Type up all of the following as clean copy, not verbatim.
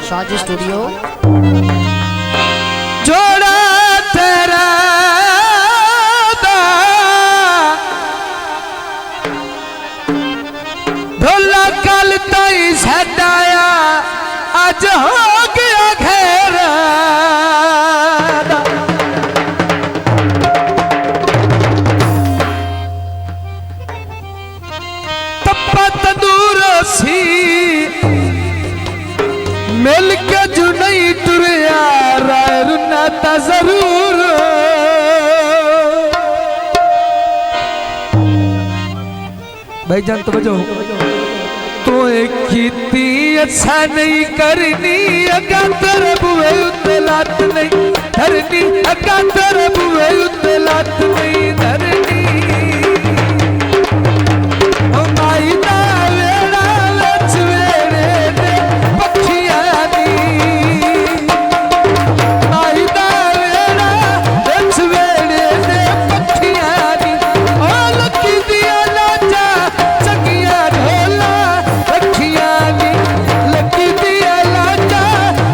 साजी स्टूडियो। जोड़ा तेरा ढोला कल ताई सदाया अज हो गया घेर तप्पा तंदूर सी मिल के जो नहीं तुरया राय रुनाता जरूर भाई जान तो बजो तो खेती अच्छा नहीं करनी अगा तेरे बुए उत्ते लात नहीं धरनी अगा तेरे बुए उत्ते लात नहीं धरनी ओ माई ना वेड़ा लच वेड़े दे पक्षिया दी माई ना वेड़ा लच वेड़े दे पक्षिया दी ओ लकी दिया लाजा चकिया ढोला रखिया दी लकी दिया लाजा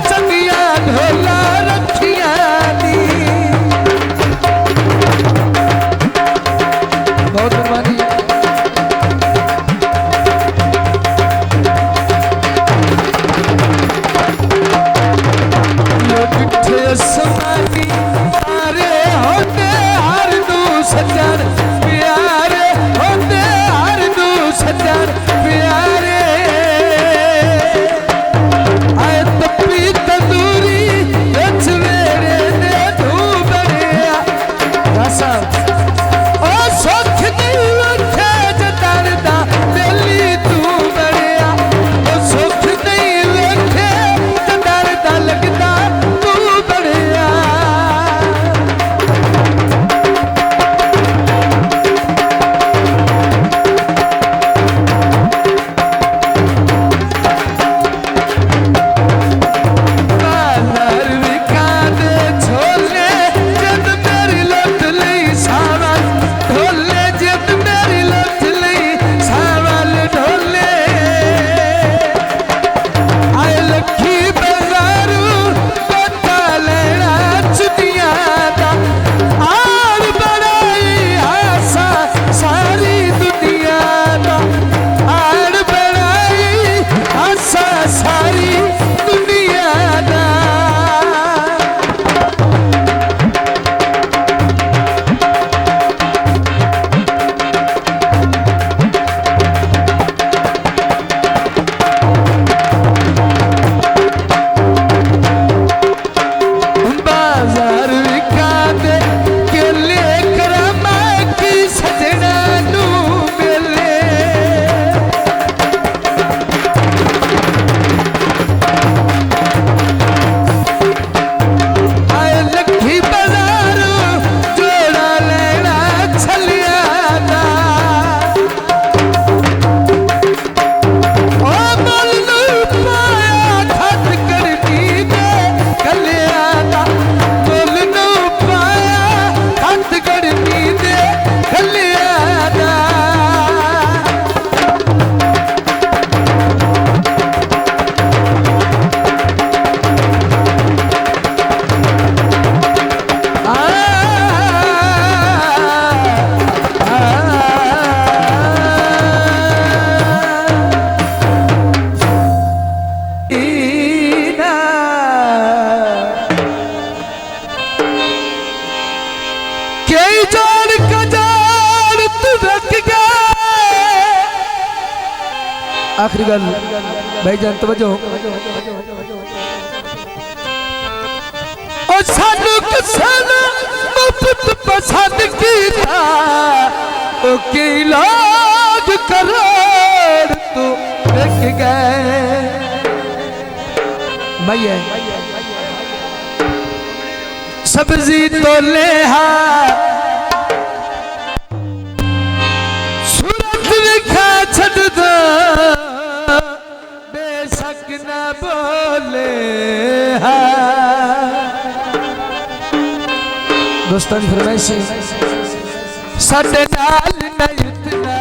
चकिया ढोला रखिया दी बहुत मेहरबानी समानी प्यारे होते हर दू सजन प्यारे होते हर दू सजन प्यारे आए तपी तंदूरी रच वेरे ने धू बड़िया रसा ओ सुख नहीं उठे जतरदा दिली तू बड़िया ओ सुख नहीं उठे जतरदा लगदा आखिरी गल भाई जान तो बजो और सानू किसान मुफ्त पसंद कीता ओ के इलाज करोड़ तू देख गए भैया सब्जी तो ले हा सूरत लिखा छड़ दो न बोले दोस्तान फरमाइशी साडे नाल नहीं इतना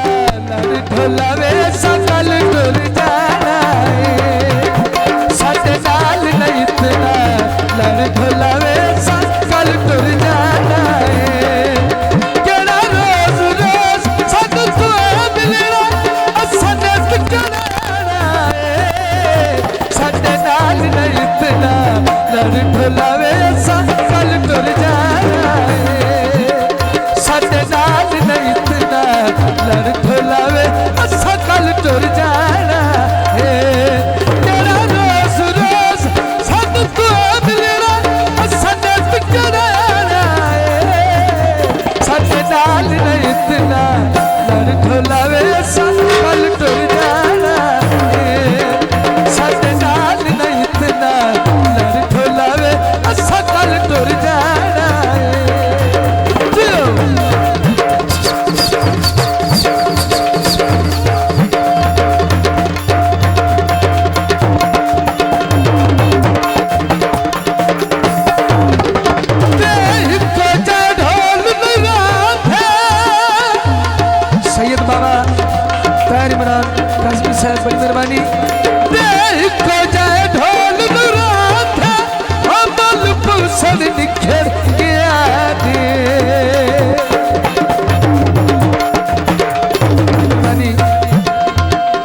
लड़ ढोला वे सकल टुर जाना है साडे नाल लड़ ढोलावे असा कल टुर जाना है साडे नाल नहीं इतना लड़ ढोलावे असा कल टुर जाना है तेरा रोज रोज सानू तू मिलना असा नत कराना है साडे नाल नहीं इतना लड़ ढोलावे असा कल टुर जाना है साडे नाल नहीं इतना लड़ ढोलावे असा कल टुर जाना है सैयद बाबा तार इमरान काज़मी साहब बड़ी मेहरबानी देख को जाए ढोल रात है अमल पुरसन निखर गया दे मेहरबानी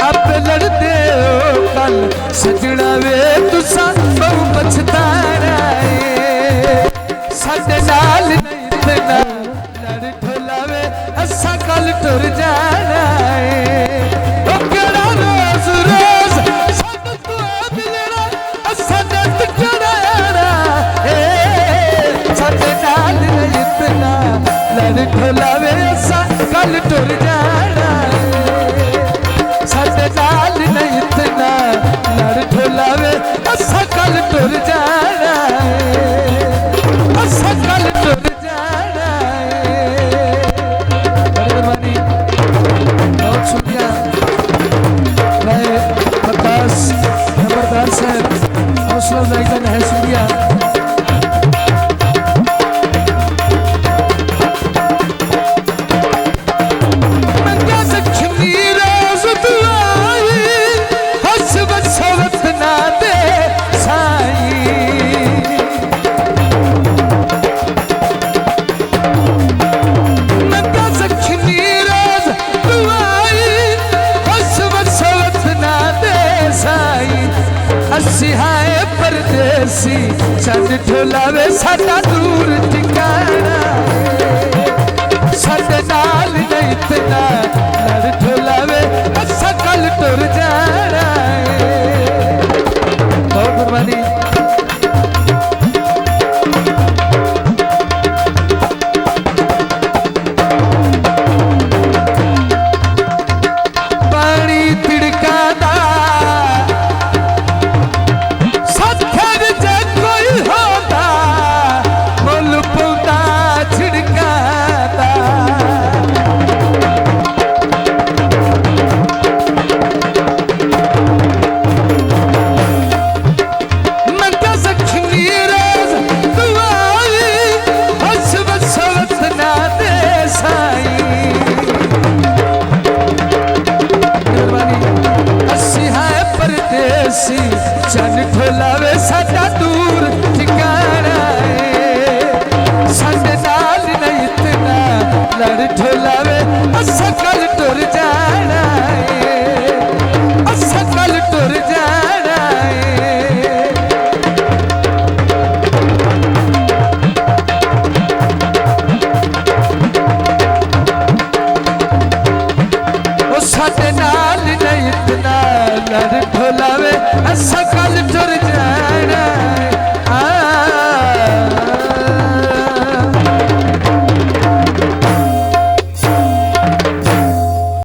अब लड़ते हो कल सजना वे तुसा बहु पछताना है साडे नाल नहीं इतना लड़ ढोलावे असा कल टुर जाना है ओ केड़ा रोज रोज सानू तू मिलना असा नत कराना है साडे नाल नहीं इतना लड़ ढोलावे असा कल टुर जाना है साडे नाल नहीं इतना लड़ ढोलावे असा कल टुर जाना है असा कल टुर जाना है मेहरबानी बहुत शुक्रिया भाई अब्बास खबरदार साहब हौसला अफजाई है शुक्रिया सिहाए परदेसी चंद ढोलावे साडा दूर ठिकाना साडे नाल नहीं इतना लड़ ढोलावे असा कल टुर जाना है बहुत मेहरबानी पानी तिड़का दा चन ढोलावे साडा दूर ठिकाना है साडे नाल नहीं इतना लड़ ढोलावे असा कल टुर जाना है असा कल टुर जाना है ओ साडे नाल नहीं इतना लड़ ढोलावे असा कल टुर जाना है